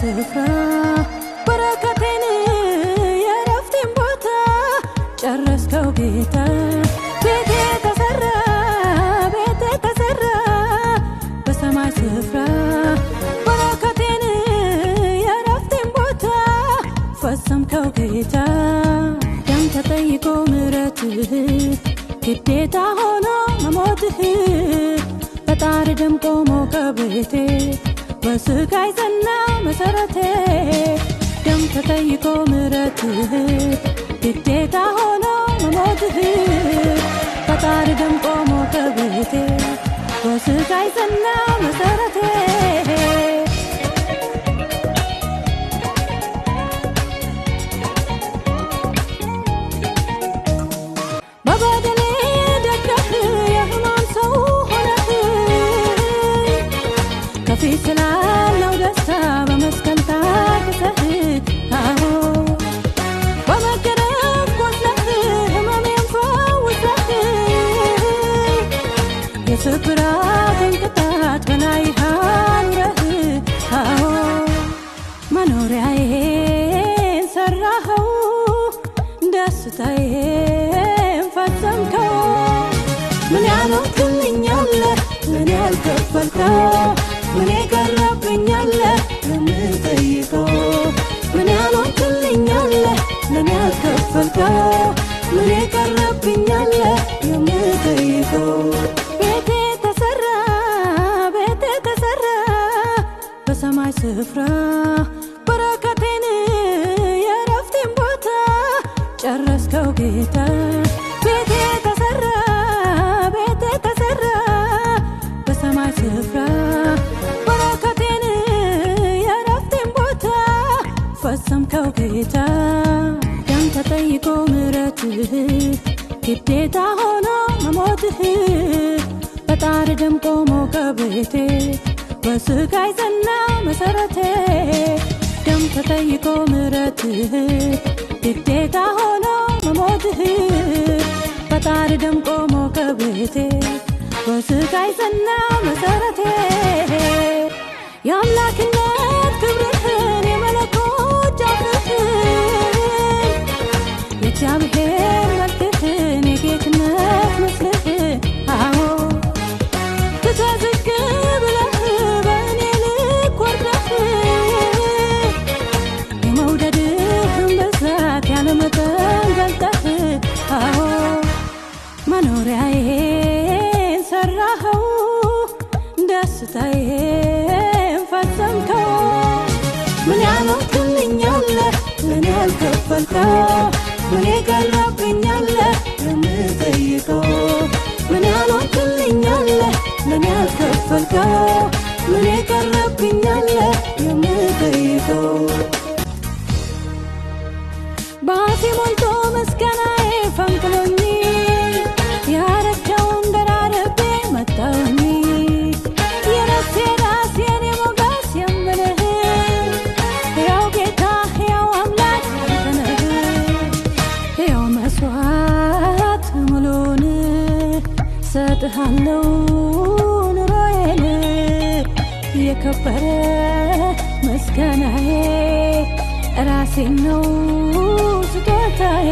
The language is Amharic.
ስፍራ በረከቴን የረፍቴን ቦታ ጨረስከው ጌታ ቤቴ ተሰራ በሰማይ ስፍራ በረከቴን የረፍቴን ቦታ ፈጸምከው ጌታ ደም ተጠይቆ ምሕረትህ ግዴታ ሆኖ መሞትህ በጣር ደምቆ ሞቀ ቤቴ በስቃይ ጸና መሰረቴ ደም ተጠይቆ ምሕረትህ ግዴታ ሆኖ መሞትህ በጣር ደምቆ ሞቀ ቤቴ በስቃይ ጸና መሰረቴ በበደሌ ደገፍ የሕማም ሰው ሆነህ ከፊት ስላለው ደስታ በመስቀል ታግሰህ አዎ በመገረፍ ቆስለህ ሕመሜን ፈውሰህ የስብራቴን ቅጣት በላይህ አኑረህ አዎ መኖሪያዬን ሰራኸው ደስታዬን ፈጸምከው ምን ያልሆንክልኛለህ ምን ያልከፈልከው ምን የቀረብኛለህ የምጠይቀው ምን ያልሆንክልኛለህ ምን ያልከፈልከው ምን የቀረብኛለህ የምጠይቀው ቤቴ ተሰራ በሰማይ ስፍራ በረከቴን የረፍቴን ቦታ ጨረስከው ጌታ ቤቴ ተሰራ በሰማይ ስፍራ በረከቴን የረፍቴን ቦታ ፈጸምከው ጌታ ደም ተጠይቆ ምሕረትህ ግዴታ ሆኖ መሞትህ በጣር ደምቆ ሞቀ ቤቴ በስቃይ ጸና መሰረቴ ደም ተጠይቆ ምሕረትህ ግዴታ ሆኖ መሞትህ በጣር ደምቆ ሞቀ ቤቴ በስቃይ ጸና መሰረቴ የአምላክነት ክብርህን የመለኮት ጫፍህን የእግዚአብሔር መልክህን የጌትነት ምስልህን አዎ ትተዝግ ብለህ በእኔ ልክ ወርደህ የመውደድህን ብዛት ያለመጠን ገልጠህ አዎ መኖሪያዬን ሰራኸው ደስታዬን ፈጸምከው ምን ያልሆንክልኛለህ ምን ያልከፈልከው ምን የቀረብኛለህ የምጠይቀው ምን ያልሆንክልኛለህ ምን ያልከፈልከው ምን የቀረብኛለህ የምጠይቀው ባፌ ሞልቶ ምስጋናዬ ፈንቅሎኝ ያረከውን ደራርቤ መጣሁኝ የነፍሴ ራስ የኔ ሞገስ የምልህ ሕያው ጌታ ሕያው አምላክ አንተ ነህ ሕያው መስዋዕት ሙሉውን ሰጥሃለው ኑሮዬን የከበረ ምስጋናዬ ራሴን ነው ስጦታዬ